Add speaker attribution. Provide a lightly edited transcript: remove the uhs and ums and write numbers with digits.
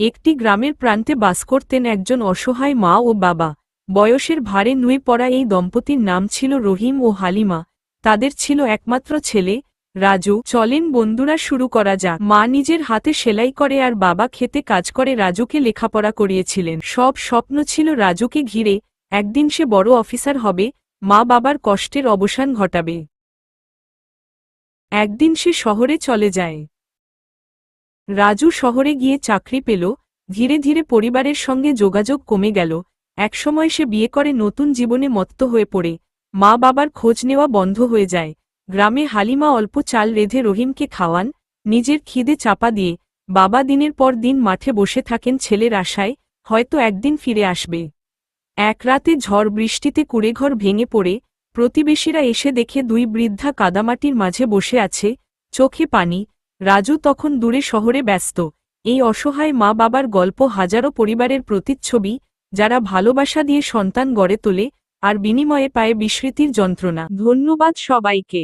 Speaker 1: একটি গ্রামের প্রান্তে বাস করতেন একজন অসহায় মা ও বাবা। বয়সের ভারে নুয়ে পড়া এই দম্পতির নাম ছিল রহিম ও হালিমা। তাদের ছিল একমাত্র ছেলে রাজু। চলেন বন্ধুরা, শুরু করা যাক। মা নিজের হাতে সেলাই করে আর বাবা খেতে কাজ করে রাজুকে লেখাপড়া করিয়েছিলেন। সব স্বপ্ন ছিল রাজুকে ঘিরে, একদিন সে বড় অফিসার হবে, মা বাবার কষ্টের অবসান ঘটাবে। একদিন সে শহরে চলে যায়। রাজু শহরে গিয়ে চাকরি পেল। ধীরে ধীরে পরিবারের সঙ্গে যোগাযোগ কমে গেল। একসময় সে বিয়ে করে নতুন জীবনে মত্ত হয়ে পড়ে। মা বাবার খোঁজ নেওয়া বন্ধ হয়ে যায়। গ্রামে হালিমা অল্প চাল রেঁধে রহিমকে খাওয়ান, নিজের খিদে চাপা দিয়ে। বাবা দিনের পর দিন মাঠে বসে থাকেন ছেলের আশায়, হয়তো একদিন ফিরে আসবে। এক রাতে ঝড় বৃষ্টিতে কুঁড়েঘর ভেঙে পড়ে। প্রতিবেশীরা এসে দেখে দুই বৃদ্ধা কাদামাটির মাঝে বসে আছে, চোখে পানি। রাজু তখন দূরে শহরে ব্যস্ত। এই অসহায় মা বাবার গল্প হাজারো পরিবারের প্রতিচ্ছবি, যারা ভালোবাসা দিয়ে সন্তান গড়ে তোলে আর বিনিময়ে পায় বিস্মৃতির যন্ত্রণা। ধন্যবাদ সবাইকে।